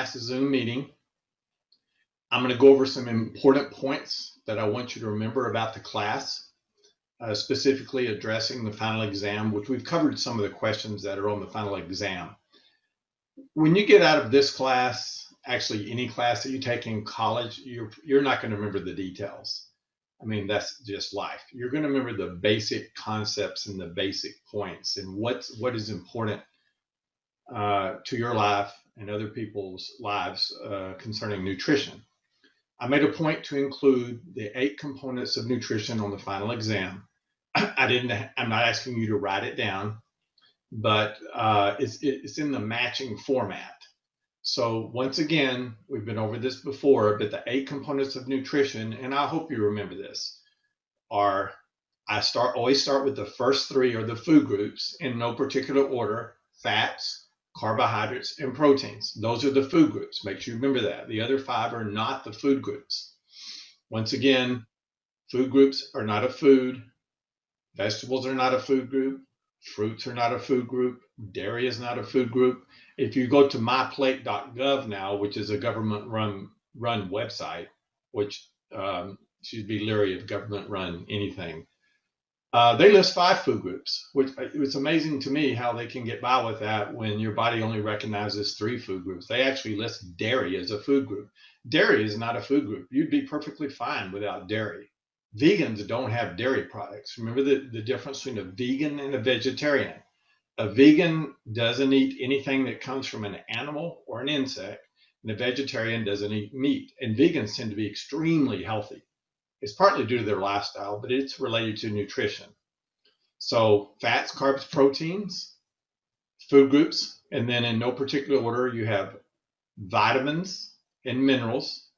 class Zoom meeting. I'm going to go over some important points that I want you to remember about the class, specifically addressing the final exam, which we've covered some of the questions that are on the final exam. When you get out of this class, actually any class that you take in college, you're not going to remember the details. I mean, that's just life. You're going to remember the basic concepts and the basic points and what is important to your life and other people's lives concerning nutrition. I made a point to include the 8 components of nutrition on the final exam. I'm not asking you to write it down, but it's in the matching format. So once again, we've been over this before, but the 8 components of nutrition, and I hope you remember this, are always start with the first 3 or the food groups in no particular order: fats, carbohydrates, and proteins. Those are the food groups. Make sure you remember that. The other 5 are not the food groups. Once again, food groups are not a food. Vegetables are not a food group. Fruits are not a food group. Dairy is not a food group. If you go to myplate.gov now, which is a government-run website, which should be leery of government-run anything, they list 5 food groups, which it's amazing to me how they can get by with that when your body only recognizes 3 food groups. They actually list dairy as a food group. Dairy is not a food group. You'd be perfectly fine without dairy. Vegans don't have dairy products. Remember the difference between a vegan and a vegetarian. A vegan doesn't eat anything that comes from an animal or an insect, and a vegetarian doesn't eat meat. And vegans tend to be extremely healthy. It's partly due to their lifestyle, but it's related to nutrition. So fats, carbs, proteins, food groups, and then in no particular order, you have vitamins and minerals.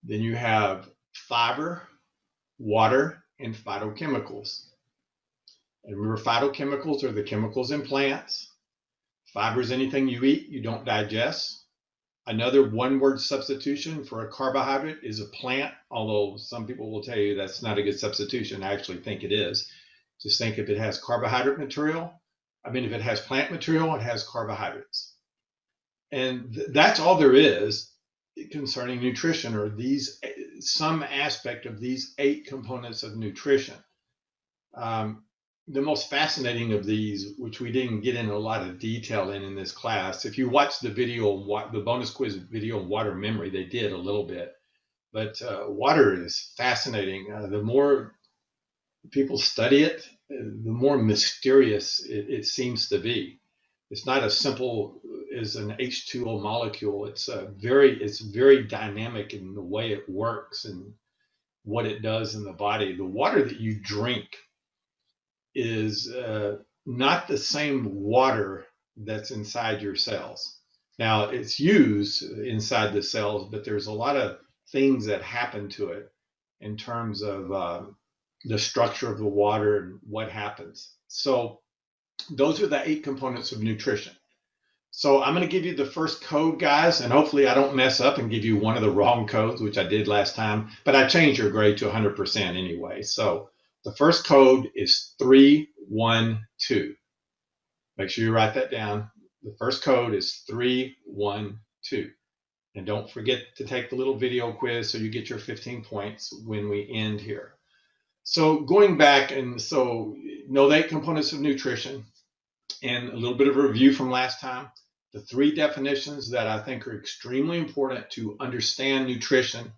Then you have fiber, water, and phytochemicals. And remember, phytochemicals are the chemicals in plants. Fiber is anything you eat you don't digest. Another one-word substitution for a carbohydrate is a plant, although some people will tell you that's not a good substitution. I actually think it is. Just think if it has carbohydrate material, if it has plant material, it has carbohydrates. And that's all there is concerning nutrition, or some aspect of these 8 components of nutrition. The most fascinating of these, which we didn't get in a lot of detail in this class, if you watch the video, the bonus quiz video on water memory, they did a little bit, but water is fascinating. The more people study it, the more mysterious it seems to be. It's not as simple as an H2O molecule. It's very dynamic in the way it works and what it does in the body. The water that you drink is not the same water that's inside your cells. Now, it's used inside the cells, but there's a lot of things that happen to it in terms of the structure of the water and what happens. So those are the 8 components of nutrition. So I'm going to give you the first code, guys, and hopefully I don't mess up and give you one of the wrong codes, which I did last time, but I changed your grade to 100% anyway. So the first code is 312. Make sure you write that down. The first code is 312. And don't forget to take the little video quiz so you get your 15 points when we end here. So going back, and so know the 8 components of nutrition and a little bit of a review from last time. The 3 definitions that I think are extremely important to understand nutrition.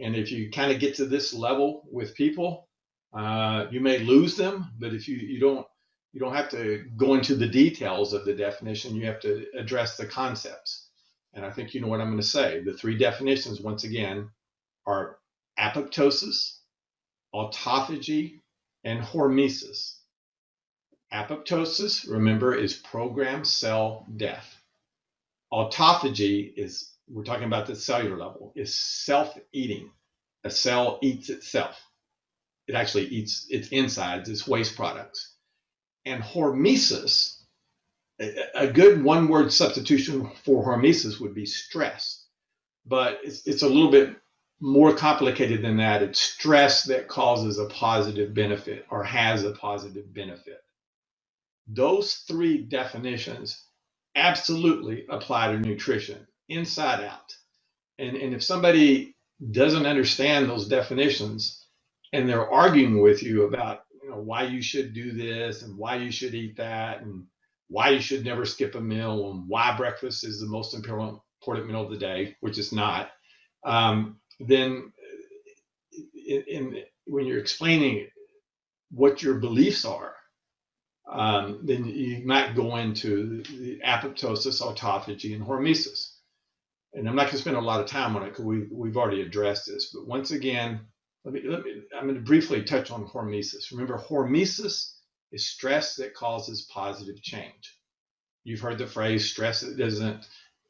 And if you kind of get to this level with people, you may lose them, but if you don't have to go into the details of the definition. You have to address the concepts. And I think you know what I'm going to say. The 3 definitions, once again, are apoptosis, autophagy, and hormesis. Apoptosis, remember, is programmed cell death. Autophagy is, we're talking about the cellular level, is self-eating. A cell eats itself. It actually eats its insides, its waste products. And hormesis, a good one-word substitution for hormesis would be stress. But it's a little bit more complicated than that. It's stress that causes a positive benefit or has a positive benefit. Those 3 definitions absolutely apply to nutrition, inside out. And if somebody doesn't understand those definitions and they're arguing with you about, why you should do this and why you should eat that and why you should never skip a meal and why breakfast is the most important meal of the day, which is not, then when you're explaining what your beliefs are, then you might go into the apoptosis, autophagy, and hormesis. And I'm not going to spend a lot of time on it because we've already addressed this. But once again, I'm going to briefly touch on hormesis. Remember, hormesis is stress that causes positive change. You've heard the phrase, stress that doesn't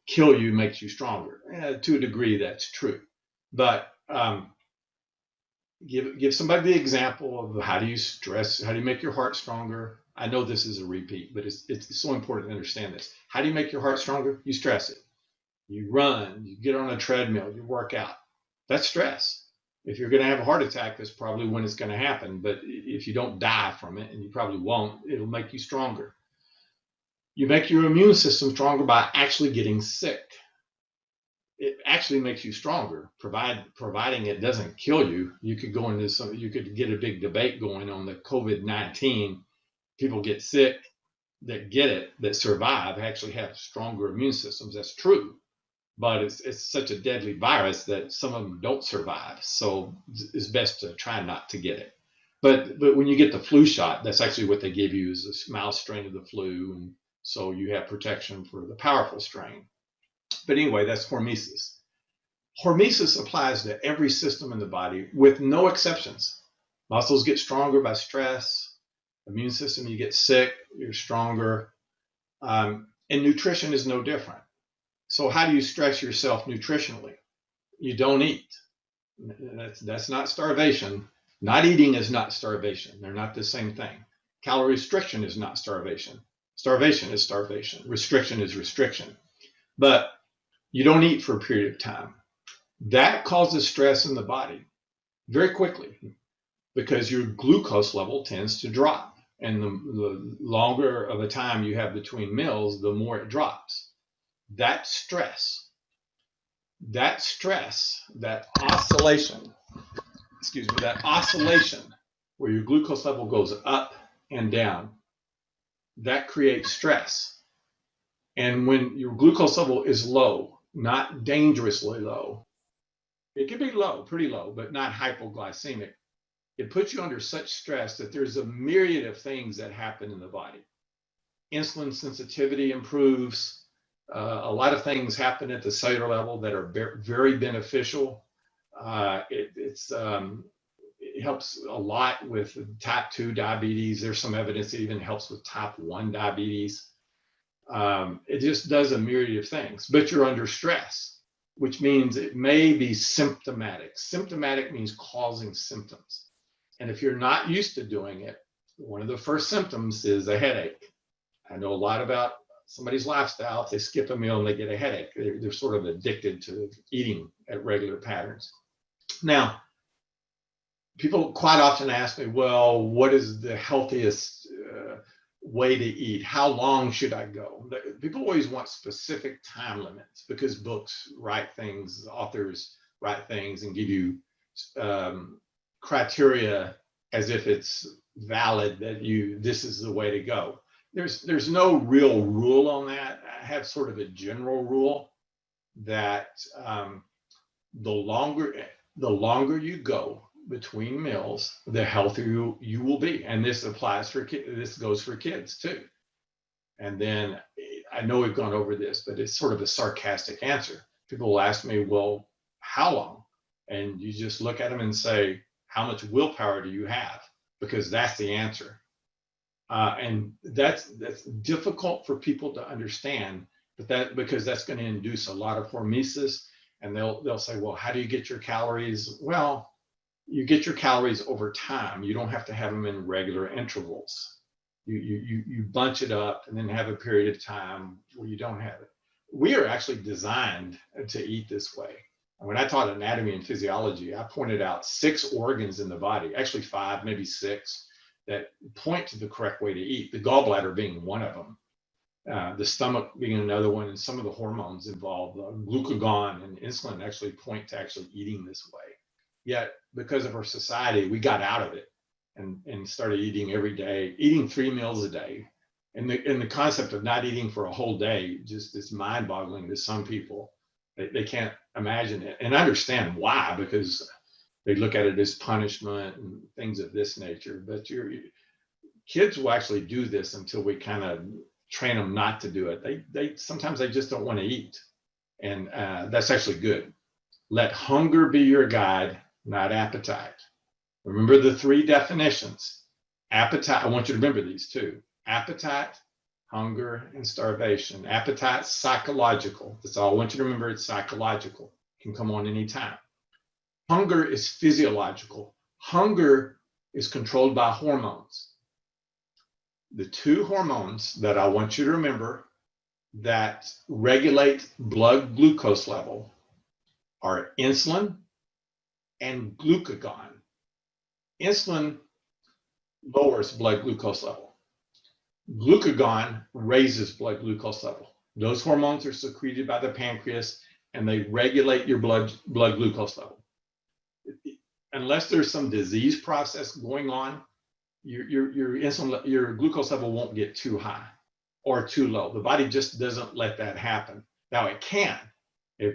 kill you makes you stronger. To a degree, that's true. But give somebody the example of how do you make your heart stronger. I know this is a repeat, but it's so important to understand this. How do you make your heart stronger? You stress it. You run, you get on a treadmill, you work out. That's stress. If you're going to have a heart attack, that's probably when it's going to happen. But if you don't die from it, and you probably won't, it'll make you stronger. You make your immune system stronger by actually getting sick. It actually makes you stronger, providing it doesn't kill you. You could go into you could get a big debate going on the COVID-19. People get sick that get it, that survive, actually have stronger immune systems. That's true. But it's such a deadly virus that some of them don't survive. So it's best to try not to get it. But when you get the flu shot, that's actually what they give you, is a mild strain of the flu. And so you have protection for the powerful strain. But anyway, that's hormesis. Hormesis applies to every system in the body with no exceptions. Muscles get stronger by stress. Immune system, you get sick, you're stronger. And nutrition is no different. So how do you stress yourself nutritionally? You don't eat. That's not starvation. Not eating is not starvation. They're not the same thing. Calorie restriction is not starvation. Starvation is starvation. Restriction is restriction. But you don't eat for a period of time. That causes stress in the body very quickly because your glucose level tends to drop. And the longer of a time you have between meals, the more it drops. That stress, that oscillation where your glucose level goes up and down, that creates stress. And when your glucose level is low, not dangerously low, it can be low, pretty low, but not hypoglycemic, it puts you under such stress that there's a myriad of things that happen in the body. Insulin sensitivity improves. A lot of things happen at the cellular level that are very beneficial. It helps a lot with type 2 diabetes. There's some evidence it even helps with type 1 diabetes. It just does a myriad of things, but you're under stress, which means it may be symptomatic. Symptomatic means causing symptoms. And if you're not used to doing it, one of the first symptoms is a headache. I know a lot about somebody's lifestyle. If they skip a meal and they get a headache, they're sort of addicted to eating at regular patterns. Now, people quite often ask me, well, what is the healthiest way to eat? How long should I go? People always want specific time limits because books write things, authors write things and give you criteria as if it's valid that this is the way to go. There's no real rule on that. I have sort of a general rule that the longer you go between meals, the healthier you will be. And this applies for kids. This goes for kids too. And then I know we've gone over this, but it's sort of a sarcastic answer. People will ask me, well, how long? And you just look at them and say, how much willpower do you have? Because that's the answer. And that's difficult for people to understand, but because that's going to induce a lot of hormesis. And they'll say, well, how do you get your calories? Well, you get your calories over time. You don't have to have them in regular intervals. You bunch it up and then have a period of time where you don't have it. We are actually designed to eat this way. And when I taught anatomy and physiology, I pointed out 6 organs in the body, actually 5, maybe 6, that point to the correct way to eat, the gallbladder being one of them. the stomach being another one, and some of the hormones involved, glucagon and insulin actually point to actually eating this way. Yet, because of our society, we got out of it and started eating every day, eating 3 meals a day. And the concept of not eating for a whole day just is mind-boggling to some people. They can't imagine it, and understand why, because they look at it as punishment and things of this nature. But your kids will actually do this until we kind of train them not to do it. They sometimes they just don't want to eat, and that's actually good. Let hunger be your guide, not appetite. Remember the 3 definitions. Appetite, I want you to remember these too. Appetite, hunger, and starvation. Appetite, psychological. That's all I want you to remember. It's psychological. It can come on anytime. Hunger is physiological. Hunger is controlled by hormones. The 2 hormones that I want you to remember that regulate blood glucose level are insulin and glucagon. Insulin lowers blood glucose level. Glucagon raises blood glucose level. Those hormones are secreted by the pancreas and they regulate your blood glucose level. Unless there's some disease process going on, your insulin, your glucose level won't get too high or too low. The body just doesn't let that happen. Now it can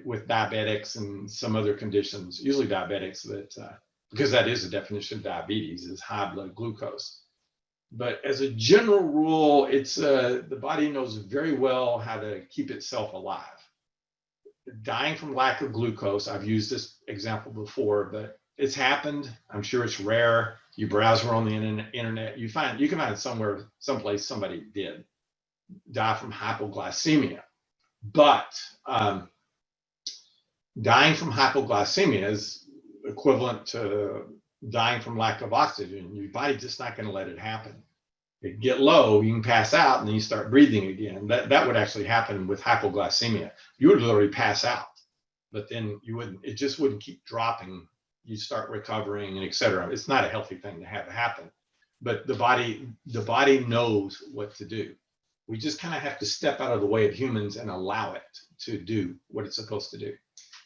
with diabetics and some other conditions, usually diabetics, that because that is the definition of diabetes, is high blood glucose. But as a general rule, it's the body knows very well how to keep itself alive. Dying from lack of glucose, I've used this example before, but it's happened. I'm sure it's rare. You browse around the internet, you can find someplace somebody did die from hypoglycemia. But dying from hypoglycemia is equivalent to dying from lack of oxygen. Your body's just not going to let it happen. It get low, you can pass out, and then you start breathing again. That would actually happen with hypoglycemia. You would literally pass out, but then it just wouldn't keep dropping. You start recovering and et cetera. It's not a healthy thing to have happen, but the body knows what to do. We just kind of have to step out of the way of humans and allow it to do what it's supposed to do.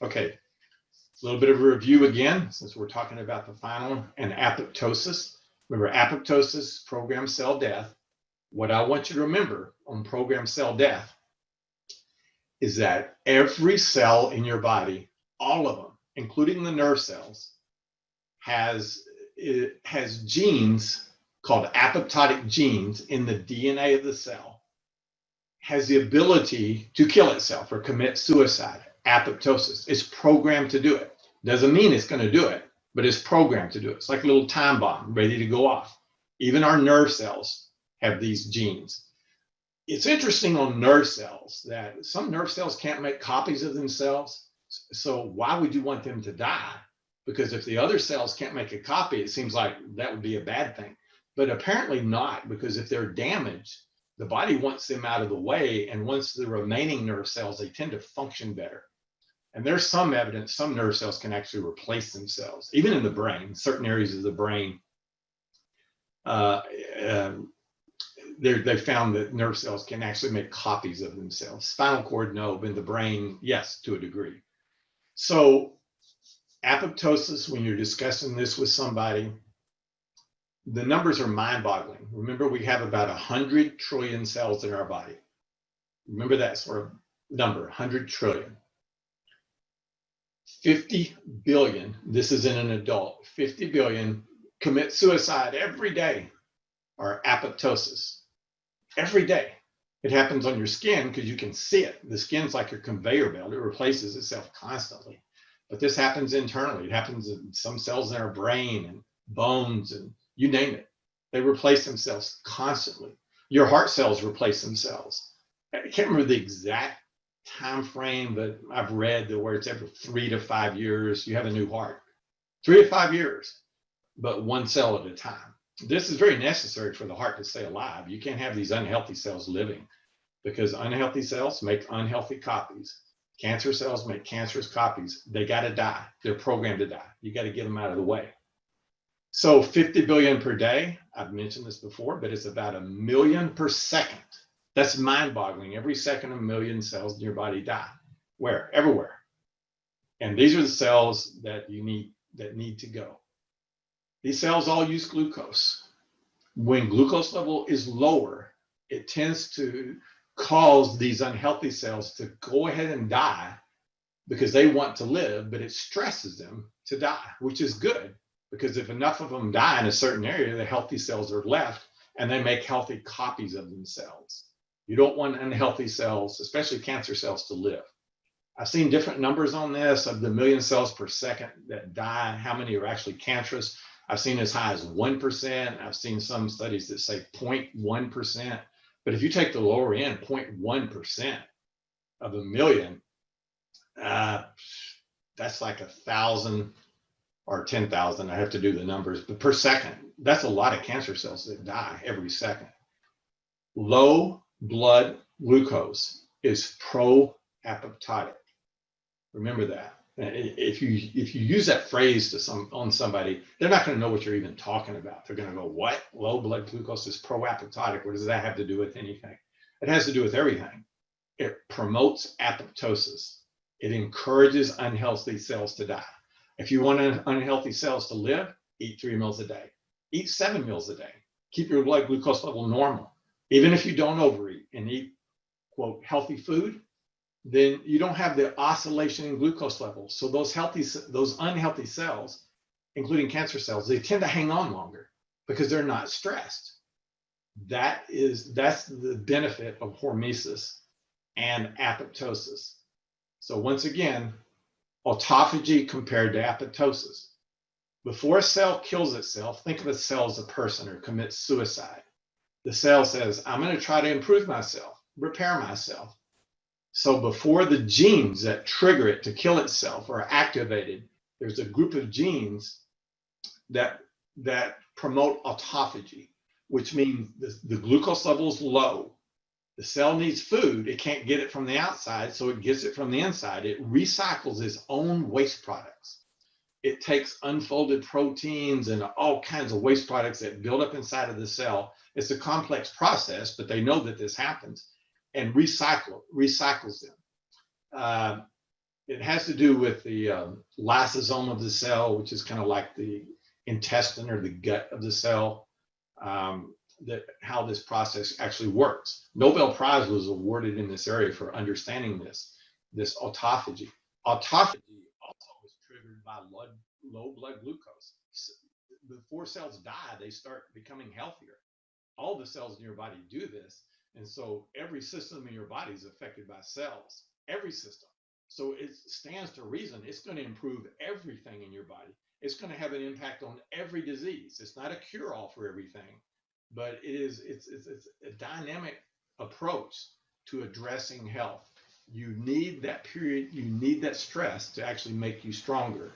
Okay, a little bit of a review again, since we're talking about the final and apoptosis. Remember, apoptosis, programmed cell death. What I want you to remember on programmed cell death is that every cell in your body, all of them, including the nerve cells, has genes called apoptotic genes in the DNA of the cell, has the ability to kill itself or commit suicide. Apoptosis. It's programmed to do it. Doesn't mean it's going to do it, but it's programmed to do it. It's like a little time bomb ready to go off. Even our nerve cells have these genes. It's interesting on nerve cells that some nerve cells can't make copies of themselves. So why would you want them to die? Because if the other cells can't make a copy, it seems like that would be a bad thing. But apparently not, because if they're damaged, the body wants them out of the way. And once the remaining nerve cells, they tend to function better. And there's some evidence some nerve cells can actually replace themselves, even in the brain, certain areas of the brain. They found that nerve cells can actually make copies of themselves. Spinal cord, no, but in the brain, yes, to a degree. So apoptosis, when you're discussing this with somebody, the numbers are mind-boggling. Remember, we have about 100 trillion cells in our body. Remember that sort of number, 100 trillion. 50 billion, this is in an adult, 50 billion commit suicide every day, or apoptosis. Every day. It happens on your skin because you can see it. The skin's like your conveyor belt. It replaces itself constantly. But this happens internally. It happens in some cells in our brain and bones and you name it. They replace themselves constantly. Your heart cells replace themselves. I can't remember the exact time frame, but I've read that where it's every 3 to 5 years, you have a new heart. 3 to 5 years, but one cell at a time. This is very necessary for the heart to stay alive. You can't have these unhealthy cells living because unhealthy cells make unhealthy copies. Cancer cells make cancerous copies. They got to die. They're programmed to die. You got to get them out of the way. So 50 billion per day, I've mentioned this before, but it's about 1 million per second. That's mind-boggling. Every second, 1,000,000 cells in your body die. Where? Everywhere. And these are the cells that need to go. These cells all use glucose. When glucose level is lower, it tends to cause these unhealthy cells to go ahead and die because they want to live, but it stresses them to die, which is good, because if enough of them die in a certain area, the healthy cells are left and they make healthy copies of themselves. You don't want unhealthy cells, especially cancer cells, to live. I've seen different numbers on this of the 1,000,000 cells per second that die, how many are actually cancerous. I've seen as high as 1%. I've seen some studies that say 0.1%. But if you take the lower end, 0.1% of 1,000,000, that's like 1,000 or 10,000. I have to do the numbers, but per second, that's a lot of cancer cells that die every second. Low blood glucose is pro-apoptotic. Remember that. If you use that phrase on somebody, they're not going to know what you're even talking about. They're going to go, "What? Low blood glucose is pro-apoptotic. What does that have to do with anything?" It has to do with everything. It promotes apoptosis. It encourages unhealthy cells to die. If you want unhealthy cells to live, eat 3 meals a day. Eat 7 meals a day. Keep your blood glucose level normal. Even if you don't overeat and eat, quote, healthy food, then you don't have the oscillation in glucose levels. So those unhealthy cells, including cancer cells, they tend to hang on longer because they're not stressed. That's the benefit of hormesis and apoptosis. So once again, autophagy compared to apoptosis. Before a cell kills itself, think of a cell as a person or commits suicide. The cell says, "I'm going to try to improve myself, repair myself." So before the genes that trigger it to kill itself are activated, there's a group of genes that promote autophagy, which means the glucose level is low. The cell needs food. It can't get it from the outside, so it gets it from the inside. It recycles its own waste products. It takes unfolded proteins and all kinds of waste products that build up inside of the cell. It's a complex process, but they know that this happens, and recycles them. It has to do with the lysosome of the cell, which is kind of like the intestine or the gut of the cell, how this process actually works. Nobel Prize was awarded in this area for understanding this autophagy. Autophagy also is triggered by low blood glucose. Before cells die, they start becoming healthier. All the cells in your body do this. And so every system in your body is affected by cells, every system. So it stands to reason it's going to improve everything in your body. It's going to have an impact on every disease. It's not a cure-all for everything, but it's a dynamic approach to addressing health. You need that period, you need that stress to actually make you stronger.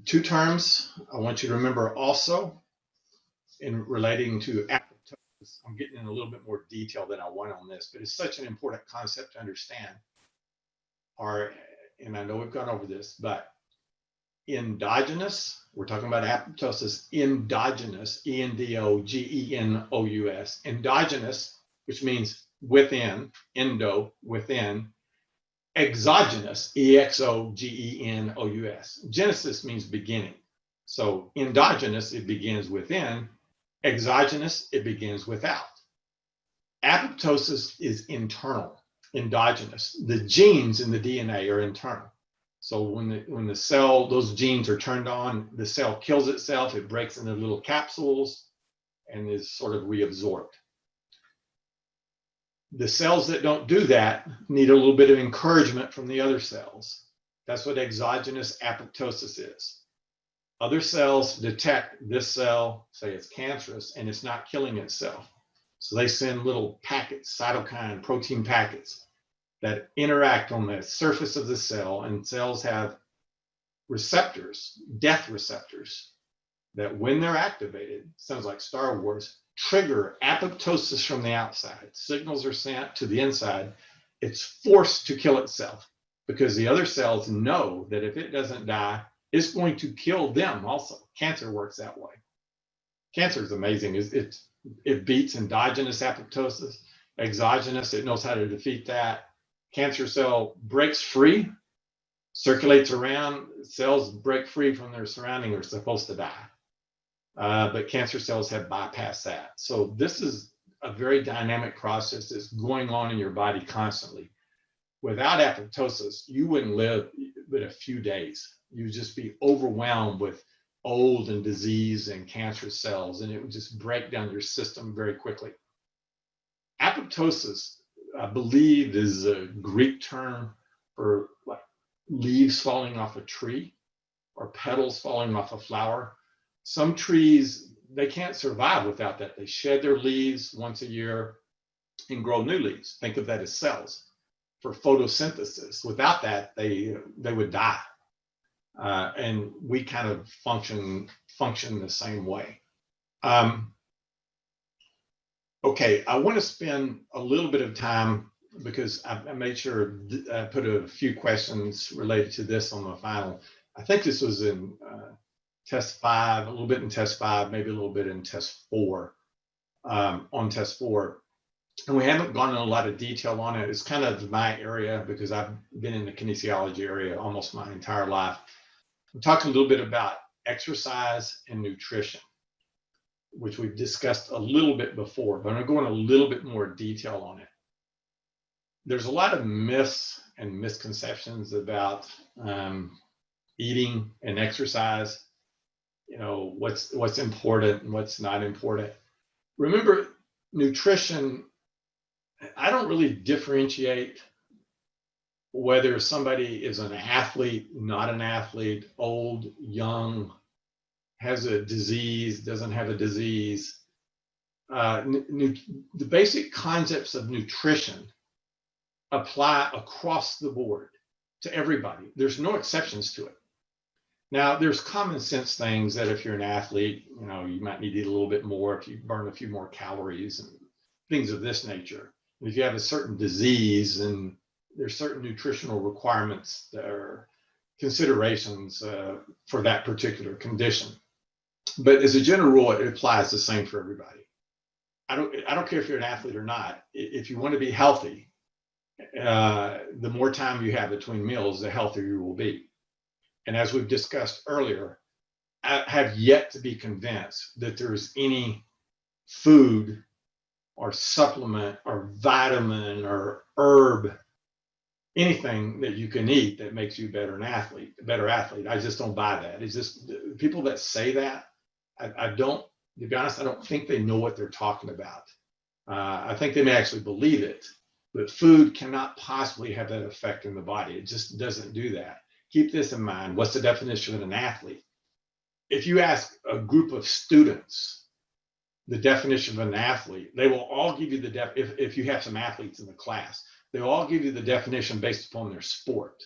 Two terms I want you to remember also in relating to apoptosis. I'm getting in a little bit more detail than I want on this, but it's such an important concept to understand. And I know we've gone over this, but endogenous, we're talking about apoptosis, endogenous, endogenous, endogenous, which means within, endo, within, exogenous, exogenous. Genesis means beginning. So endogenous, it begins within. Exogenous, it begins without. Apoptosis is internal, endogenous. The genes in the DNA are internal. So when the cell, those genes are turned on, the cell kills itself, it breaks into little capsules and is sort of reabsorbed. The cells that don't do that need a little bit of encouragement from the other cells. That's what exogenous apoptosis is. Other cells detect this cell, say it's cancerous, and it's not killing itself. So they send little packets, cytokine, protein packets that interact on the surface of the cell, and cells have receptors, death receptors, that when they're activated, sounds like Star Wars, trigger apoptosis from the outside. Signals are sent to the inside. It's forced to kill itself because the other cells know that if it doesn't die, it's going to kill them also. Cancer works that way. Cancer is amazing. It beats endogenous apoptosis, exogenous. It knows how to defeat that. Cancer cell breaks free, circulates around. Cells break free from their surrounding. Are supposed to die, but cancer cells have bypassed that. So this is a very dynamic process that's going on in your body constantly. Without apoptosis, you wouldn't live but a few days. You'd just be overwhelmed with old and disease and cancer cells, and it would just break down your system very quickly. Apoptosis, I believe, is a Greek term for like leaves falling off a tree or petals falling off a flower. Some trees, they can't survive without that. They shed their leaves once a year and grow new leaves. Think of that as cells for photosynthesis. Without that, they would die. And we kind of function the same way. Okay, I want to spend a little bit of time because I made sure I put a few questions related to this on the final. I think this was in test 5, a little bit in test 5, maybe a little bit in test 4, on test 4. And we haven't gone into a lot of detail on it. It's kind of my area because I've been in the kinesiology area almost my entire life. We'll talk a little bit about exercise and nutrition, which we've discussed a little bit before, but I'm going to go in a little bit more detail on it. There's a lot of myths and misconceptions about eating and exercise. You know, what's important and what's not important. Remember, nutrition, I don't really differentiate whether somebody is an athlete, not an athlete, old, young, has a disease, doesn't have a disease. The basic concepts of nutrition apply across the board to everybody. There's no exceptions to it. Now, there's common sense things that if you're an athlete, you know, you might need to eat a little bit more if you burn a few more calories and things of this nature. If you have a certain disease, and there's certain nutritional requirements that are considerations for that particular condition. But as a general rule, it applies the same for everybody. I don't care if you're an athlete or not. If you want to be healthy, the more time you have between meals, the healthier you will be. And as we've discussed earlier, I have yet to be convinced that there's any food or supplement or vitamin or herb, anything that you can eat that makes you a better athlete. I just don't buy that. It's just people that say that, I don't, to be honest, I don't think they know what they're talking about. I think they may actually believe it, but food cannot possibly have that effect in the body. It just doesn't do that. Keep this in mind. What's the definition of an athlete? If you ask a group of students the definition of an athlete, they will all give you if you have some athletes in the class, they will all give you the definition based upon their sport.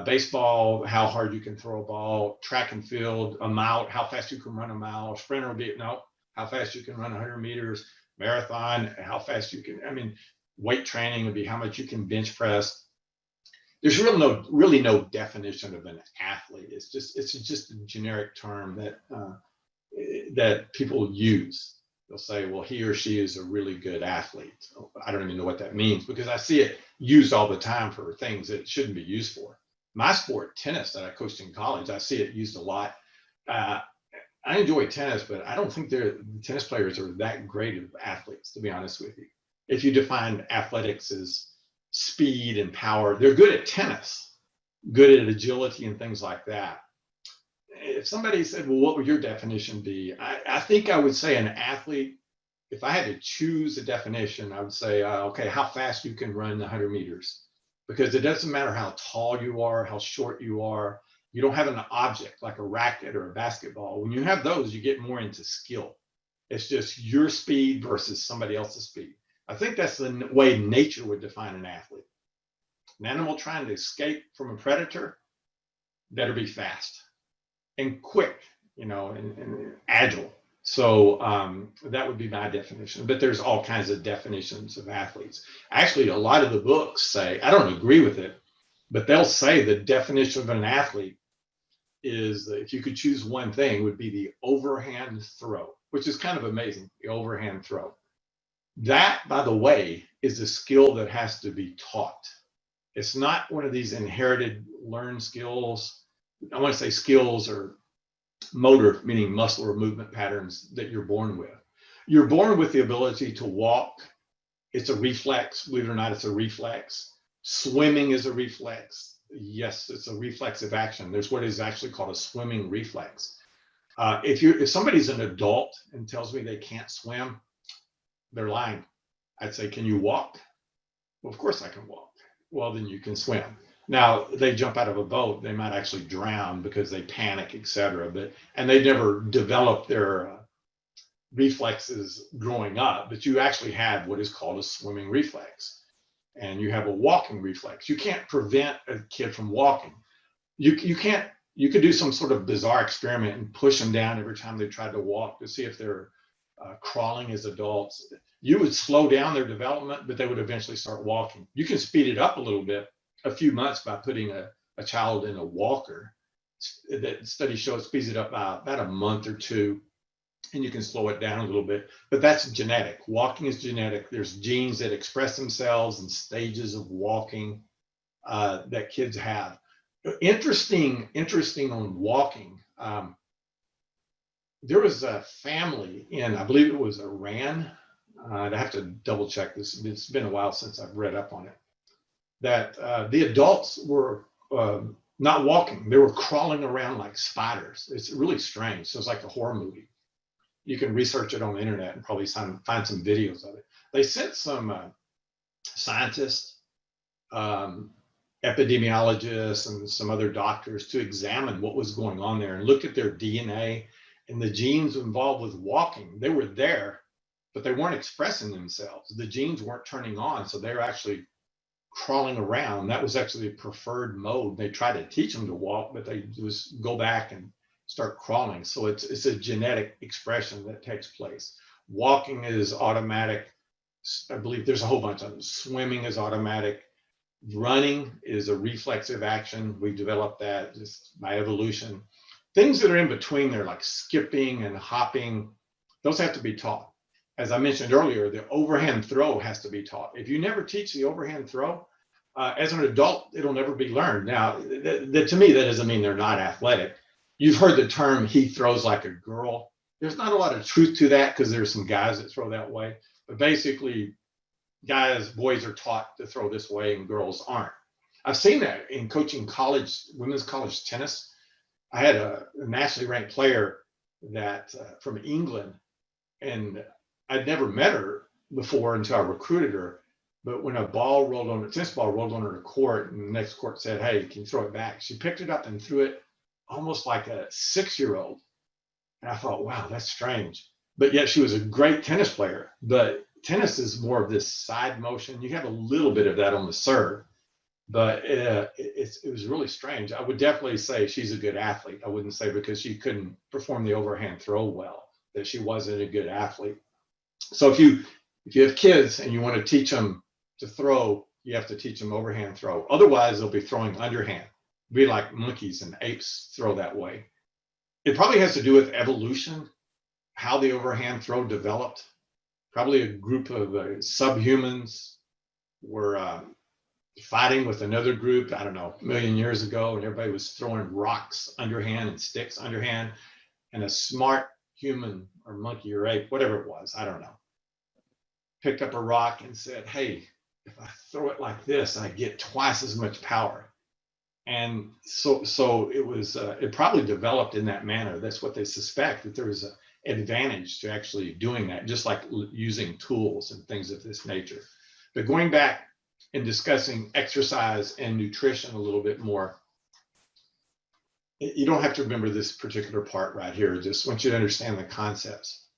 Baseball, how hard you can throw a ball. Track and field, a mile, how fast you can run a mile. Sprinter will be, no, how fast you can run 100 meters. Marathon, how fast you can, weight training would be how much you can bench press. There's really no definition of an athlete. It's just a generic term that people use. They'll say, well, he or she is a really good athlete. I don't even know what that means because I see it used all the time for things that it shouldn't be used for. My sport, tennis, that I coached in college, I see it used a lot. I enjoy tennis, but I don't think tennis players are that great of athletes, to be honest with you. If you define athletics as speed and power, they're good at tennis, good at agility and things like that. If somebody said, well, what would your definition be? I think I would say an athlete, if I had to choose a definition, I would say, okay, how fast you can run 100 meters. Because it doesn't matter how tall you are, how short you are. You don't have an object like a racket or a basketball. When you have those, you get more into skill. It's just your speed versus somebody else's speed. I think that's the way nature would define an athlete. An animal trying to escape from a predator better be fast and quick, and agile. So that would be my definition. But there's all kinds of definitions of athletes. Actually, a lot of the books say, I don't agree with it, but they'll say the definition of an athlete is that if you could choose one thing, would be the overhand throw, which is kind of amazing, the overhand throw. That, by the way, is a skill that has to be taught. It's not one of these inherited learned skills. I want to say skills or motor, meaning muscle or movement patterns that you're born with. You're born with the ability to walk. It's a reflex. Believe it or not, it's a reflex. Swimming is a reflex. Yes, it's a reflexive action. There's what is actually called a swimming reflex. If somebody's an adult and tells me they can't swim, they're lying. I'd say, can you walk? Well, of course I can walk. Well, then you can swim. Now they jump out of a boat, they might actually drown because they panic, etc. And they never develop their reflexes growing up, but you actually have what is called a swimming reflex, and you have a walking reflex. You can't prevent a kid from walking. You can't. You could do some sort of bizarre experiment and push them down every time they tried to walk to see if they're crawling as adults. You would slow down their development, but they would eventually start walking. You can speed it up a little bit, a few months, by putting a child in a walker. That studies show it speeds it up by about a month or two, and you can slow it down a little bit. But that's genetic. Walking is genetic. There's genes that express themselves in stages of walking that kids have. Interesting on walking. There was a family in, I believe it was Iran. I'd have to double check this. It's been a while since I've read up on it. That the adults were not walking; they were crawling around like spiders. It's really strange. So it's like a horror movie. You can research it on the internet and probably find some videos of it. They sent some scientists, epidemiologists, and some other doctors to examine what was going on there and look at their DNA and the genes involved with walking. They were there, but they weren't expressing themselves. The genes weren't turning on, so they were actually crawling around. That was actually the preferred mode. They tried to teach them to walk, but they just go back and start crawling. So it's a genetic expression that takes place. Walking is automatic. I believe there's a whole bunch of them. Swimming is automatic. Running is a reflexive action. We developed that just by evolution. Things that are in between there, like skipping and hopping, those have to be taught. As I mentioned earlier, the overhand throw has to be taught. If you never teach the overhand throw, as an adult, it'll never be learned. Now, to me, that doesn't mean they're not athletic. You've heard the term, he throws like a girl. There's not a lot of truth to that because there's some guys that throw that way. But basically, boys are taught to throw this way and girls aren't. I've seen that in coaching women's college tennis. I had a nationally ranked player that from England, and I'd never met her before until I recruited her. But when a tennis ball rolled on her court, and the next court said, "Hey, can you throw it back?" She picked it up and threw it almost like a 6-year-old. And I thought, wow, that's strange. But yet she was a great tennis player. But tennis is more of this side motion. You have a little bit of that on the serve, but it was really strange. I would definitely say she's a good athlete. I wouldn't say because she couldn't perform the overhand throw well that she wasn't a good athlete. So if you have kids and you want to teach them to throw, you have to teach them overhand throw. Otherwise, they'll be throwing underhand. Be like monkeys and apes throw that way. It probably has to do with evolution, how the overhand throw developed. Probably a group of subhumans were fighting with another group, I don't know, a million years ago, and everybody was throwing rocks underhand and sticks underhand. And a smart human or monkey or ape, whatever it was, I don't know, picked up a rock and said, "Hey, if I throw it like this, I get twice as much power." And so it was, it probably developed in that manner. That's what they suspect, that there was an advantage to actually doing that, just like using tools and things of this nature. But going back and discussing exercise and nutrition a little bit more, you don't have to remember this particular part right here. I just want you to understand the concepts.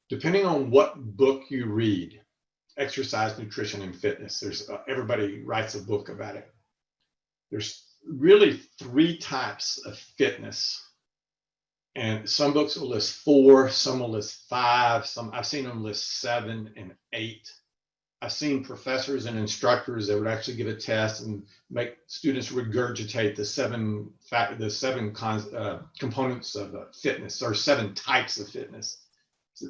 Depending on what book you read, exercise, nutrition, and fitness, everybody writes a book about it. There's really 3 types of fitness, and some books will list 4, some will list 5, I've seen them list 7 and 8. I've seen professors and instructors that would actually give a test and make students regurgitate the seven components of fitness, or 7 types of fitness.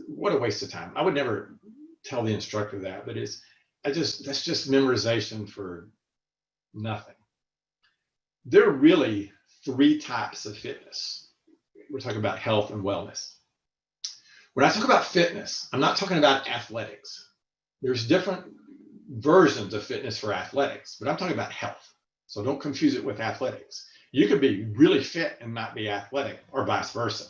What a waste of time. I would never tell the instructor that, but that's just memorization for nothing. There are really 3 types of fitness. We're talking about health and wellness. When I talk about fitness, I'm not talking about athletics. There's different versions of fitness for athletics, but I'm talking about health. So don't confuse it with athletics. You could be really fit and not be athletic, or vice versa.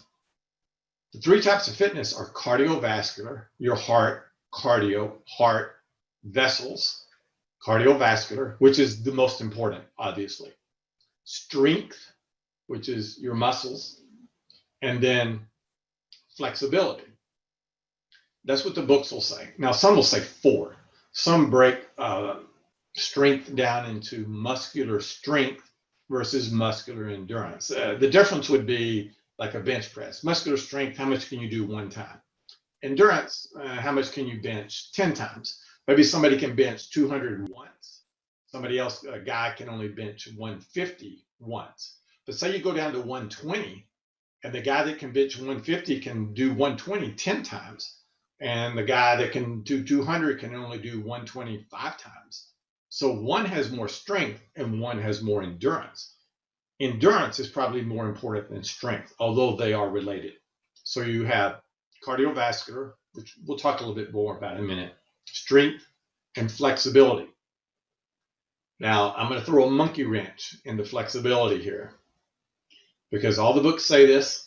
The 3 types of fitness are cardiovascular, your heart, heart, vessels, cardiovascular, which is the most important, obviously. Strength, which is your muscles, and then flexibility. That's what the books will say. Now, some will say 4. Some break strength down into muscular strength versus muscular endurance. The difference would be like a bench press. Muscular strength, how much can you do one time? Endurance, how much can you bench 10 times? Maybe somebody can bench 200 once. Somebody else, a guy, can only bench 150 once. But say you go down to 120, and the guy that can bench 150 can do 120 10 times. And the guy that can do 200 can only do 125 times. So one has more strength and one has more endurance. Endurance is probably more important than strength, although they are related. So you have cardiovascular, which we'll talk a little bit more about in a minute, strength, and flexibility. Now, I'm going to throw a monkey wrench into flexibility here, because all the books say this.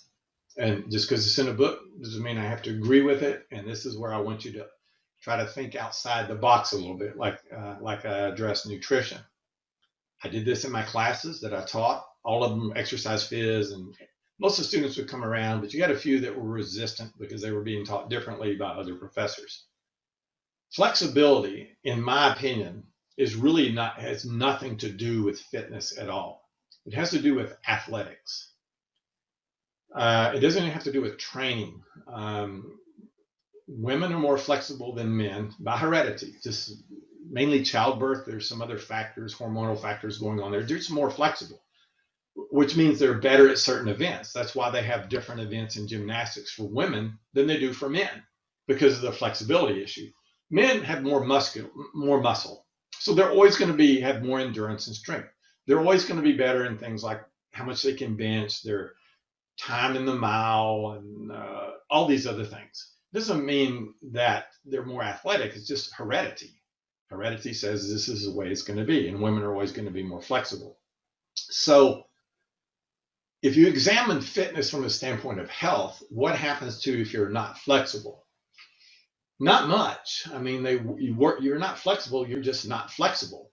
And just because it's in a book doesn't mean I have to agree with it. And this is where I want you to try to think outside the box a little bit, like I address nutrition. I did this in my classes that I taught, all of them exercise phys, and most of the students would come around, but you got a few that were resistant because they were being taught differently by other professors. Flexibility, in my opinion, has nothing to do with fitness at all. It has to do with athletics. It doesn't have to do with training. Women are more flexible than men by heredity, just mainly childbirth. There's some other factors, hormonal factors going on there. They're just more flexible, which means they're better at certain events. That's why they have different events in gymnastics for women than they do for men, because of the flexibility issue. Men have more muscle. So they're always going to have more endurance and strength. They're always going to be better in things like how much they can bench, their time in the mile, and all these other things. Doesn't mean that they're more athletic. It's just heredity. Heredity says this is the way it's going to be, and women are always going to be more flexible. So if you examine fitness from the standpoint of health, what happens to you if you're not flexible? Not much. I mean, you're not flexible, you're just not flexible.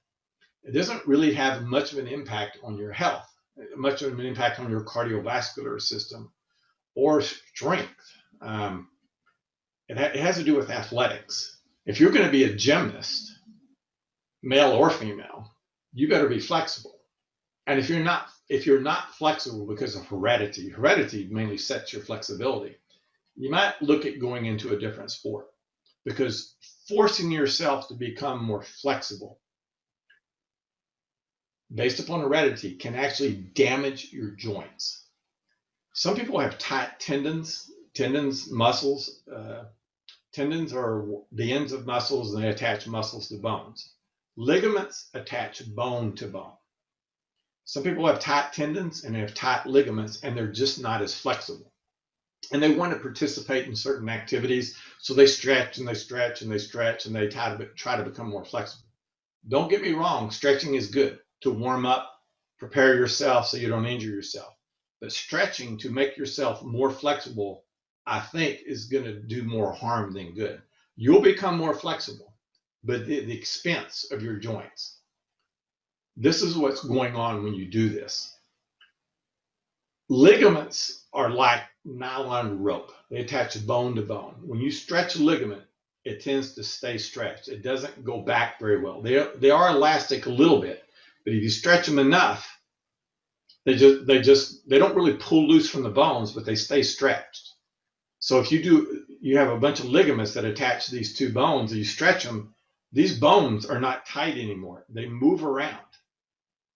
It doesn't really have much of an impact on your health, much of an impact on your cardiovascular system or strength. It has to do with athletics. If you're going to be a gymnast, male or female, you better be flexible. And if you're not flexible because of heredity mainly sets your flexibility, you might look at going into a different sport, because forcing yourself to become more flexible based upon heredity can actually damage your joints. Some people have tight tendons, muscles. Tendons are the ends of muscles, and they attach muscles to bones. Ligaments attach bone to bone. Some people have tight tendons and they have tight ligaments, and they're just not as flexible. And they want to participate in certain activities, so they stretch and they stretch and they stretch, and they try to become more flexible. Don't get me wrong, stretching is good to warm up, prepare yourself so you don't injure yourself. But stretching to make yourself more flexible, I think, is going to do more harm than good. You'll become more flexible, but at the expense of your joints. This is what's going on when you do this. Ligaments are like nylon rope. They attach bone to bone. When you stretch a ligament, it tends to stay stretched. It doesn't go back very well. They are elastic a little bit, but if you stretch them enough, they don't really pull loose from the bones, but they stay stretched. So if you have a bunch of ligaments that attach these two bones, and you stretch them, These bones are not tight anymore. They move around,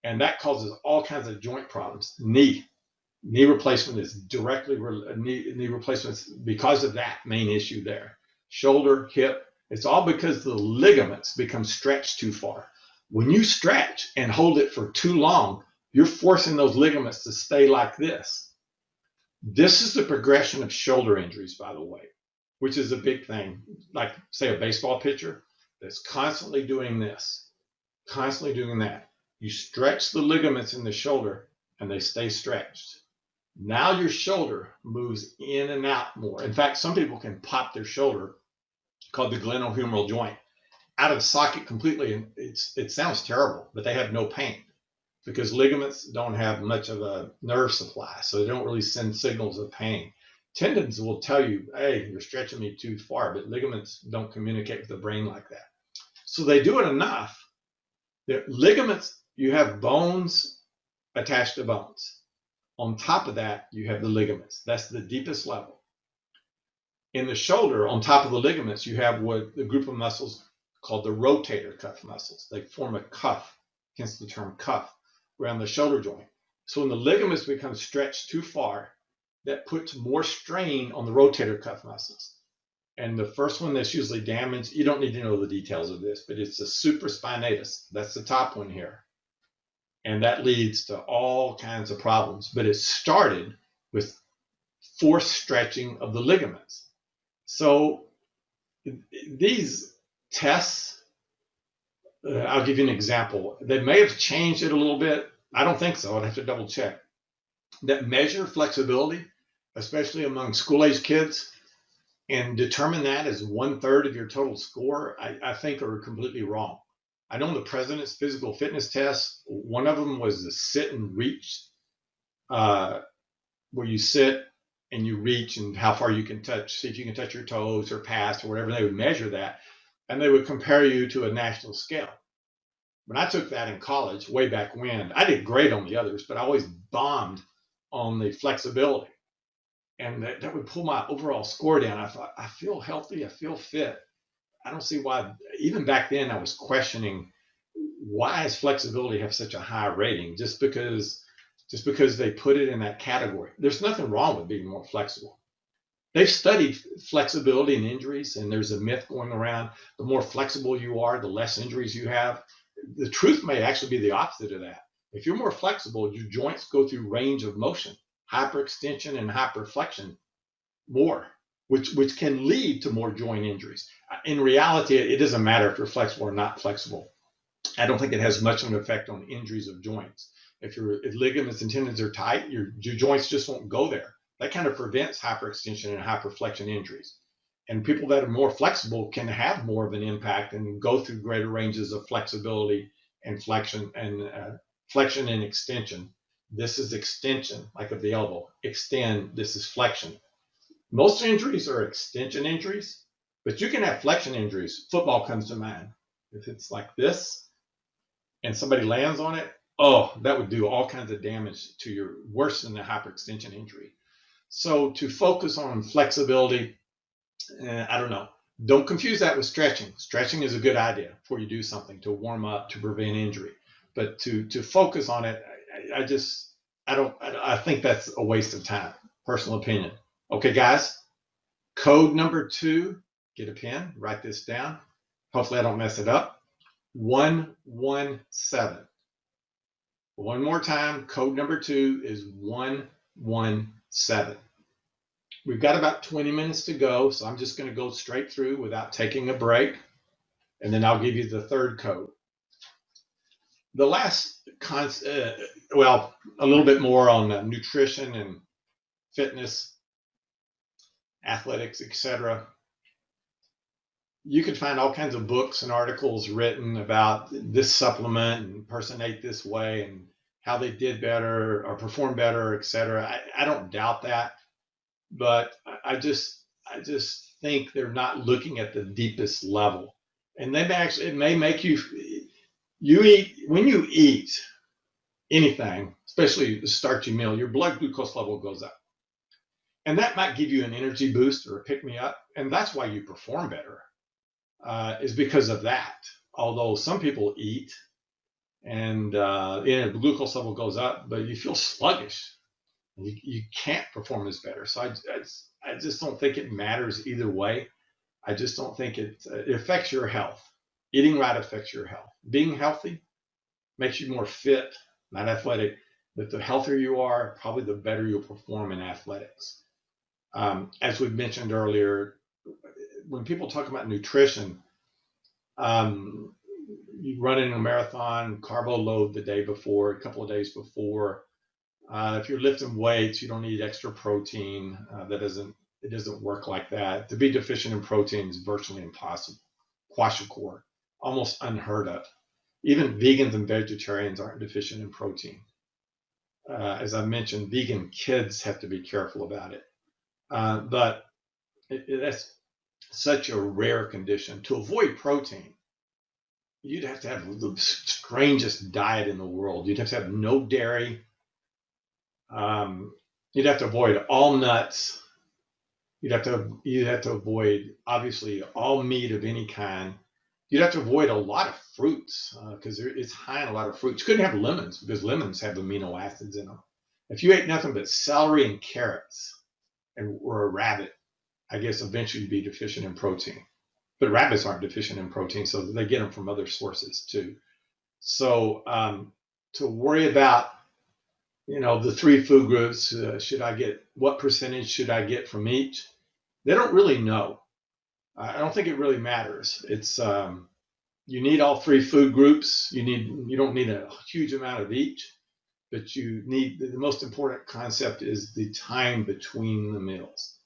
and that causes all kinds of joint problems. Knee replacement is directly knee replacements because of that main issue there. Shoulder, hip, it's all because the ligaments become stretched too far. When you stretch and hold it for too long, you're forcing those ligaments to stay like this. This is the progression of shoulder injuries, by the way, which is a big thing. Like, say, a baseball pitcher that's constantly doing this, constantly doing that. You stretch the ligaments in the shoulder and they stay stretched. Now your shoulder moves in and out more. In fact, some people can pop their shoulder, called the glenohumeral joint, out of socket completely. And it sounds terrible, but they have no pain because ligaments don't have much of a nerve supply, so they don't really send signals of pain. Tendons will tell you, hey, you're stretching me too far, but ligaments don't communicate with the brain like that. So they do it enough that ligaments, you have bones attached to bones. On top of that, you have the ligaments. That's the deepest level. In the shoulder, on top of the ligaments, you have what the group of muscles called the rotator cuff muscles. They form a cuff, hence the term cuff, around the shoulder joint. So when the ligaments become stretched too far, that puts more strain on the rotator cuff muscles. And the first one that's usually damaged, you don't need to know the details of this, but it's the supraspinatus. That's the top one here. And that leads to all kinds of problems. But it started with forced stretching of the ligaments. So these tests, I'll give you an example. They may have changed it a little bit. I don't think so. I'd have to double check. That measure flexibility, especially among school-age kids, and determine that as 1/3 of your total score, I think are completely wrong. I know the president's physical fitness tests, one of them was the sit and reach, where you sit and you reach and how far you can touch, see if you can touch your toes or pass or whatever. They would measure that, and they would compare you to a national scale. When I took that in college, way back when, I did great on the others, but I always bombed on the flexibility. And that would pull my overall score down. I thought, I feel healthy, I feel fit. I don't see why. Even back then, I was questioning, why does flexibility have such a high rating? Just because they put it in that category. There's nothing wrong with being more flexible. They've studied flexibility and injuries, and there's a myth going around: the more flexible you are, the less injuries you have. The truth may actually be the opposite of that. If you're more flexible, your joints go through range of motion, hyperextension and hyperflexion more, which can lead to more joint injuries. In reality, it doesn't matter if you're flexible or not flexible. I don't think it has much of an effect on injuries of joints. If ligaments and tendons are tight, your joints just won't go there. That kind of prevents hyperextension and hyperflexion injuries. And people that are more flexible can have more of an impact and go through greater ranges of flexibility and flexion and extension. This is extension, like of the elbow. Extend, this is flexion. Most injuries are extension injuries, but you can have flexion injuries. Football comes to mind. If it's like this and somebody lands on it, oh, that would do all kinds of damage to your, worse than a hyperextension injury. So to focus on flexibility, I don't know. Don't confuse that with stretching. Stretching is a good idea before you do something to warm up, to prevent injury. But to focus on it, I think that's a waste of time. Personal opinion. Okay, guys. Code number 2. Get a pen. Write this down. Hopefully, I don't mess it up. 117. One more time. Code number 2 is 117. We've got about 20 minutes to go, so I'm just going to go straight through without taking a break, and then I'll give you the third code. The last, a little bit more on nutrition and fitness, athletics, etc. You can find all kinds of books and articles written about this supplement and person ate this way and how they did better or performed better, etc. I don't doubt that. But I just think they're not looking at the deepest level. And it may make when you eat anything, especially a starchy meal, your blood glucose level goes up. And that might give you an energy boost or a pick-me-up, and that's why you perform better. is because of that. Although some people eat and the glucose level goes up, but you feel sluggish. You can't perform as better. So I just don't think it matters either way. I just don't think it affects your health. Eating right affects your health. Being healthy makes you more fit, not athletic, but the healthier you are, probably the better you'll perform in athletics. As we mentioned earlier, when people talk about nutrition, you run in a marathon, carbo load the day before, a couple of days before. If you're lifting weights, you don't need extra protein. It doesn't work like that. To be deficient in protein is virtually impossible. Kwashiorkor, almost unheard of. Even vegans and vegetarians aren't deficient in protein. As I mentioned, vegan kids have to be careful about it. But that's such a rare condition. To avoid protein, you'd have to have the strangest diet in the world. You'd have to have no dairy. You'd have to avoid all nuts. You'd have to avoid, obviously, all meat of any kind. You'd have to avoid a lot of fruits because it's high in a lot of fruits. You couldn't have lemons because lemons have amino acids in them. If you ate nothing but celery and carrots or a rabbit, I guess eventually you'd be deficient in protein. But rabbits aren't deficient in protein, so they get them from other sources too. So to worry about, the three food groups, what percentage should I get from each? They don't really know. I don't think it really matters. It's you need all three food groups. You don't need a huge amount of each, but you need the most important concept is the time between the meals.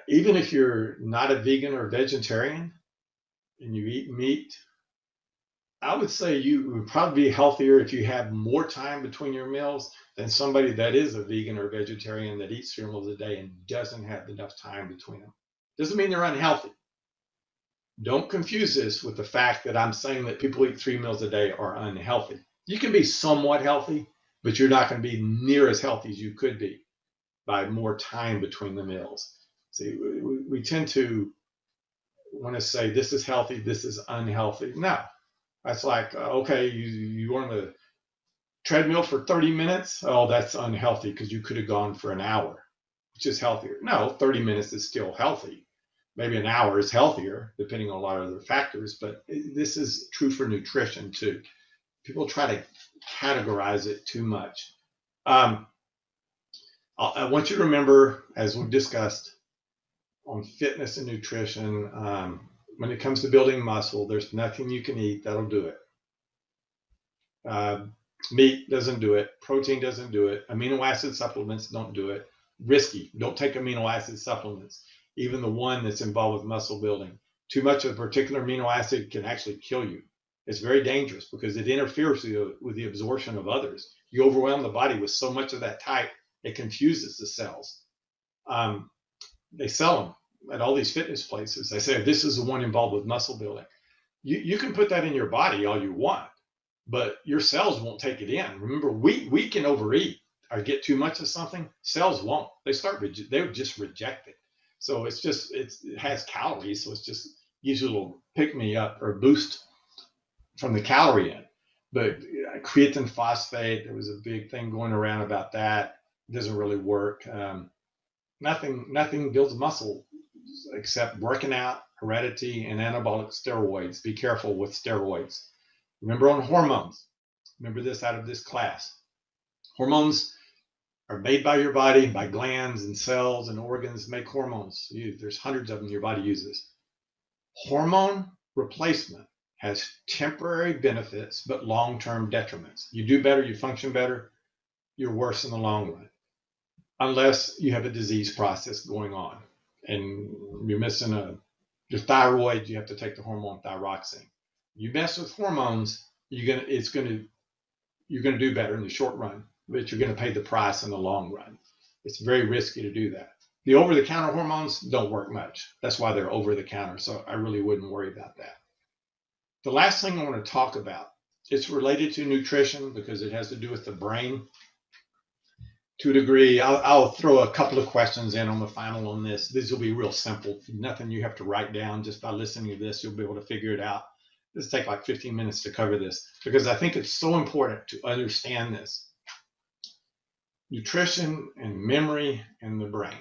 Even if you're not a vegan or vegetarian and you eat meat, I would say you would probably be healthier if you have more time between your meals than somebody that is a vegan or vegetarian that eats 3 meals a day and doesn't have enough time between them. Doesn't mean they're unhealthy. Don't confuse this with the fact that I'm saying that people who eat 3 meals a day are unhealthy. You can be somewhat healthy, but you're not going to be near as healthy as you could be by more time between the meals. See, we tend to want to say this is healthy, this is unhealthy. No, that's like, okay, you on the treadmill for 30 minutes. Oh, that's unhealthy because you could have gone for an hour, which is healthier. No, 30 minutes is still healthy. Maybe an hour is healthier, depending on a lot of other factors, but this is true for nutrition too. People try to categorize it too much. I want you to remember, as we've discussed on fitness and nutrition, when it comes to building muscle, there's nothing you can eat that'll do it. Meat doesn't do it. Protein doesn't do it. Amino acid supplements don't do it. Risky. Don't take amino acid supplements, even the one that's involved with muscle building. Too much of a particular amino acid can actually kill you. It's very dangerous because it interferes with the absorption of others. You overwhelm the body with so much of that type, it confuses the cells. They sell them at all these fitness places. They say, this is the one involved with muscle building. You can put that in your body all you want, but your cells won't take it in. Remember, we can overeat or get too much of something. Cells won't. They would just reject it. So it has calories. So it's just gives you a little pick me up or boost from the calorie in. But creatine phosphate, there was a big thing going around about that. It doesn't really work. Nothing builds muscle except working out, heredity, and anabolic steroids. Be careful with steroids. Remember on hormones. Remember this out of this class. Hormones are made by your body, by glands and cells and organs make hormones. There's hundreds of them your body uses. Hormone replacement has temporary benefits, but long-term detriments. You do better, you function better, you're worse in the long run. Unless you have a disease process going on and you're missing your thyroid, you have to take the hormone thyroxine. You mess with hormones, you're gonna do better in the short run, but you're gonna pay the price in the long run. It's very risky to do that. The over-the-counter hormones don't work much. That's why they're over-the-counter. So I really wouldn't worry about that. The last thing I want to talk about, it's related to nutrition because it has to do with the brain. To a degree. I'll throw a couple of questions in on the final on this. These will be real simple. Nothing you have to write down. Just by listening to this, you'll be able to figure it out. This take like 15 minutes to cover this because I think it's so important to understand this. Nutrition and memory and the brain.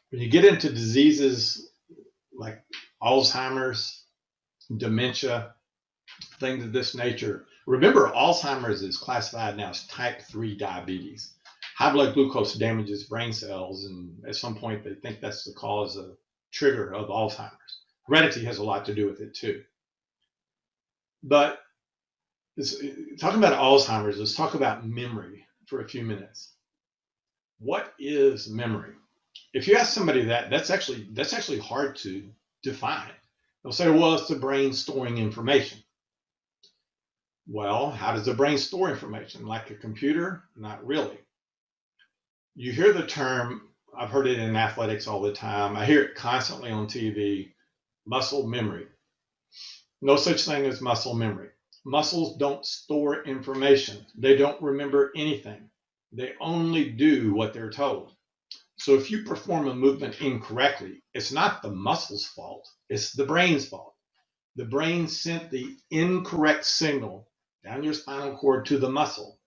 When you get into diseases like Alzheimer's, dementia, things of this nature, remember Alzheimer's is classified now as type 3 diabetes. High blood glucose damages brain cells, and at some point they think that's the cause of trigger of Alzheimer's. Heredity has a lot to do with it too. But talking about Alzheimer's, let's talk about memory for a few minutes. What is memory? If you ask somebody that's actually hard to define. They'll say, well, it's the brain storing information. Well, how does the brain store information? Like a computer? Not really. You hear the term, I've heard it in athletics all the time. I hear it constantly on TV, muscle memory. No such thing as muscle memory. Muscles don't store information. They don't remember anything. They only do what they're told. So if you perform a movement incorrectly, it's not the muscle's fault. It's the brain's fault. The brain sent the incorrect signal down your spinal cord to the muscle,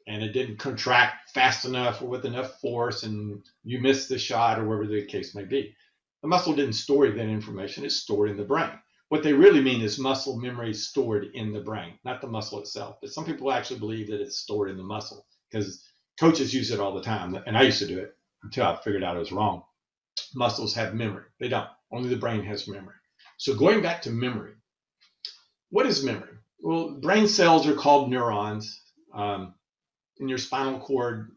and it didn't contract fast enough or with enough force, and you missed the shot or whatever the case may be. The muscle didn't store that information. It's stored in the brain. What they really mean is muscle memory stored in the brain, not the muscle itself. But some people actually believe that it's stored in the muscle because coaches use it all the time. And I used to do it until I figured out it was wrong. Muscles have memory. They don't. Only the brain has memory. So going back to memory, what is memory? Well, brain cells are called neurons. In your spinal cord,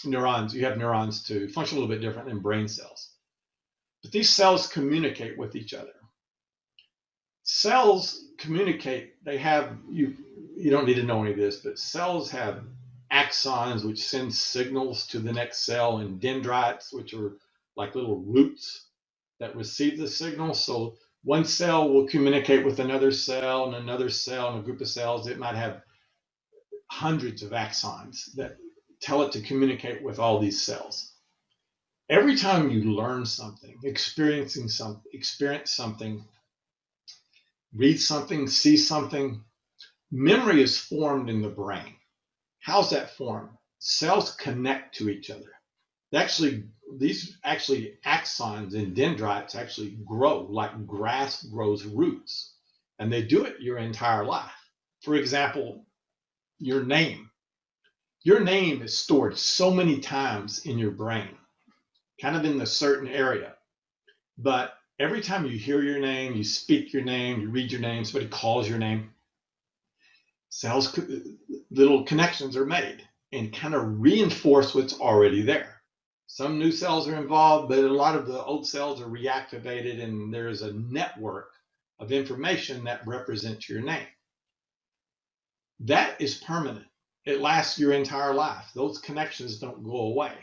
neurons, you have neurons to function a little bit different than brain cells. But these cells communicate with each other. Cells communicate, they have, you don't need to know any of this, but cells have axons which send signals to the next cell, and dendrites, which are like little roots that receive the signal. So one cell will communicate with another cell and another cell and a group of cells. It might have hundreds of axons that tell it to communicate with all these cells. Every time you learn something, experience something, read something, see something, memory is formed in the brain. How's that formed? Cells connect to each other. These axons and dendrites actually grow like grass grows roots, and they do it your entire life. For example, your name. Your name is stored so many times in your brain, kind of in a certain area. But every time you hear your name, you speak your name, you read your name, somebody calls your name, cells, little connections are made and kind of reinforce what's already there. Some new cells are involved, but a lot of the old cells are reactivated, and there's a network of information that represents your name. That is permanent. It lasts your entire life. Those connections don't go away.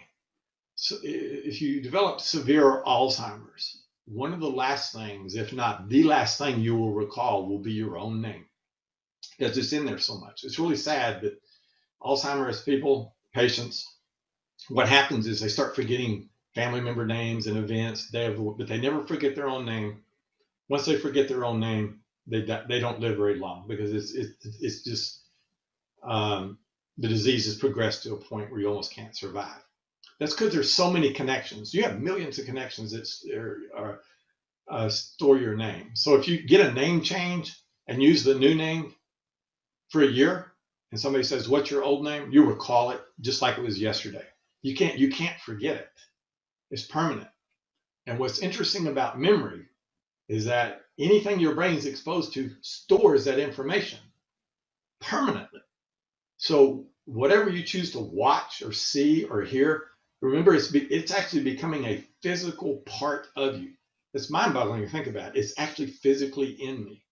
So if you develop severe Alzheimer's, one of the last things, if not the last thing you will recall, will be your own name, because it's in there so much. It's really sad that Alzheimer's patients, what happens is they start forgetting family member names and events, but they never forget their own name. Once they forget their own name, they don't live very long, because it's just the disease has progressed to a point where you almost can't survive. That's because there's so many connections. You have millions of connections that store your name. So if you get a name change and use the new name for a year, and somebody says, "What's your old name?" you recall it just like it was yesterday. You can't forget it. It's permanent. And what's interesting about memory is that anything your brain is exposed to stores that information permanently. So whatever you choose to watch or see or hear, remember, it's actually becoming a physical part of you. It's mind-boggling to think about. It's actually physically in me.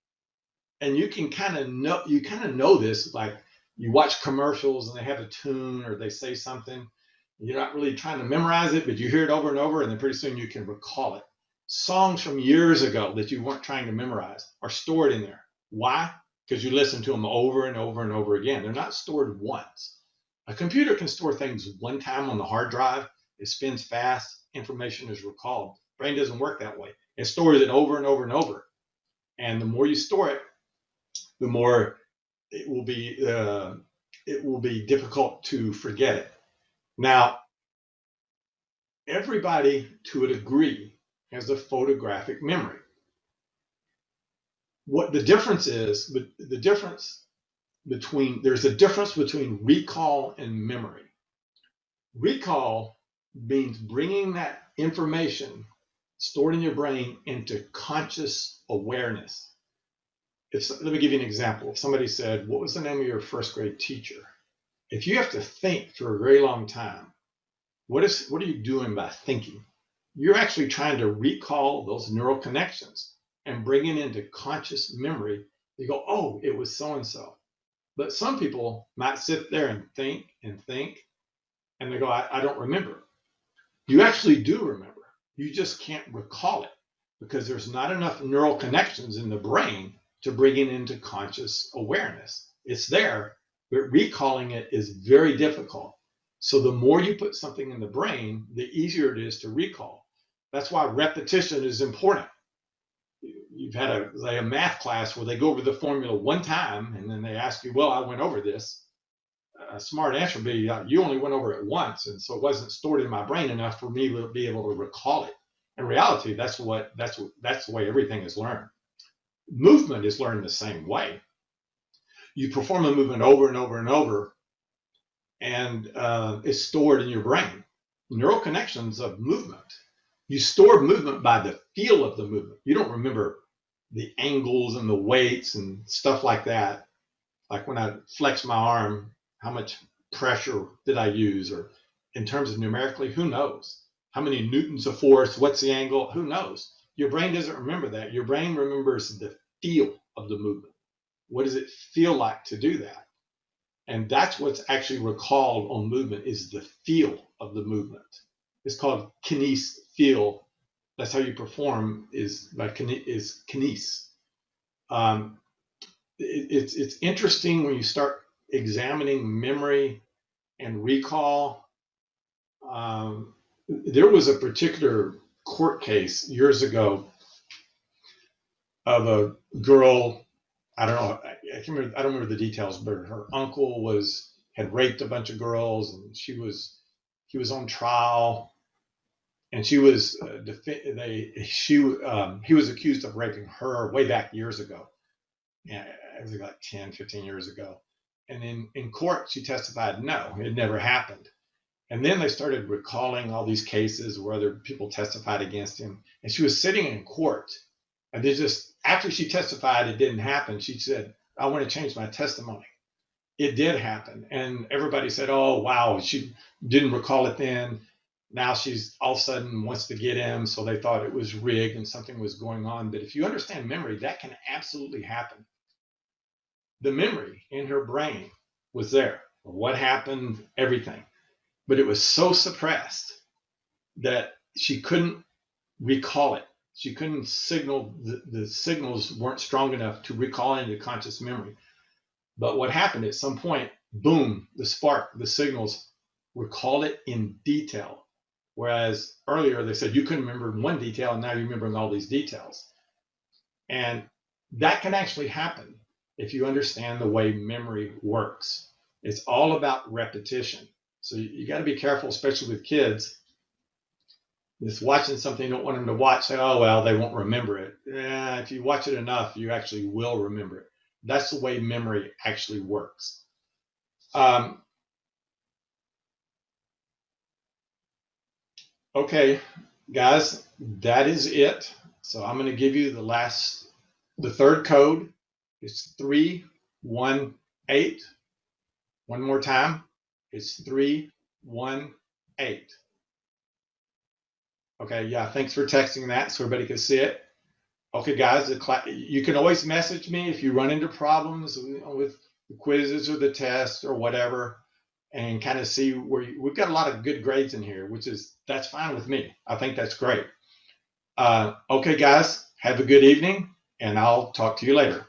And you can kind of know this, like you watch commercials and they have a tune or they say something. You're not really trying to memorize it, but you hear it over and over, and then pretty soon you can recall it. Songs from years ago that you weren't trying to memorize are stored in there. Why? Because you listen to them over and over and over again. They're not stored once. A computer can store things one time on the hard drive. It spins fast, information is recalled. Brain doesn't work that way. It stores it over and over and over. And the more you store it, the more it will be difficult to forget it. Now, everybody, to a degree, has a photographic memory. What the difference is, there's a difference between recall and memory. Recall means bringing that information stored in your brain into conscious awareness. Let me give you an example. If somebody said, what was the name of your first grade teacher? If you have to think for a very long time, what are you doing by thinking? You're actually trying to recall those neural connections and bring it into conscious memory. You go, oh, it was so-and-so. But some people might sit there and think, and they go, I don't remember. You actually do remember. You just can't recall it because there's not enough neural connections in the brain to bring it into conscious awareness. It's there, but recalling it is very difficult. So the more you put something in the brain, the easier it is to recall. That's why repetition is important. You've had a math class where they go over the formula one time and then they ask you, well, I went over this. A smart answer would be, you only went over it once, and so it wasn't stored in my brain enough for me to be able to recall it. In reality, that's the way everything is learned. Movement is learned the same way. You perform a movement over and over and over, and it's stored in your brain. Neural connections of movement. You store movement by the feel of the movement. You don't remember the angles and the weights and stuff like that. Like when I flex my arm, how much pressure did I use? Or in terms of numerically, who knows? How many newtons of force? What's the angle? Who knows? Your brain doesn't remember that. Your brain remembers the feel of the movement. What does it feel like to do that? And that's what's actually recalled on movement is the feel of the movement. It's called kinese, feel. That's how you perform is kinese. It's interesting when you start examining memory and recall. There was a particular court case years ago of a girl. I don't remember the details, but her uncle had raped a bunch of girls, and he was on trial, and he was accused of raping her way back years ago. Yeah, it was like 10, 15 years ago. And in court, she testified, no, it never happened. And then they started recalling all these cases where other people testified against him. And she was sitting in court, and after she testified, it didn't happen. She said, I want to change my testimony. It did happen. And everybody said, oh, wow, she didn't recall it then. Now she's all of a sudden wants to get him. So they thought it was rigged and something was going on. But if you understand memory, that can absolutely happen. The memory in her brain was there. What happened, everything. But it was so suppressed that she couldn't recall it. She couldn't signal, the signals weren't strong enough to recall into conscious memory. But what happened at some point, boom, the spark, the signals recall it in detail. Whereas earlier they said you couldn't remember one detail, and now you're remembering all these details. And that can actually happen if you understand the way memory works. It's all about repetition. So you got to be careful, especially with kids. Just watching something you don't want them to watch, say, oh, well, they won't remember it. If you watch it enough, you actually will remember it. That's the way memory actually works. Okay, guys, that is it. So I'm going to give you the third code. It's 318. One more time. It's 318. Okay, yeah, thanks for texting that so everybody can see it. Okay, guys, you can always message me if you run into problems with the quizzes or the tests or whatever, and kind of see where we've got a lot of good grades in here, that's fine with me. I think that's great. Okay, guys, have a good evening, and I'll talk to you later.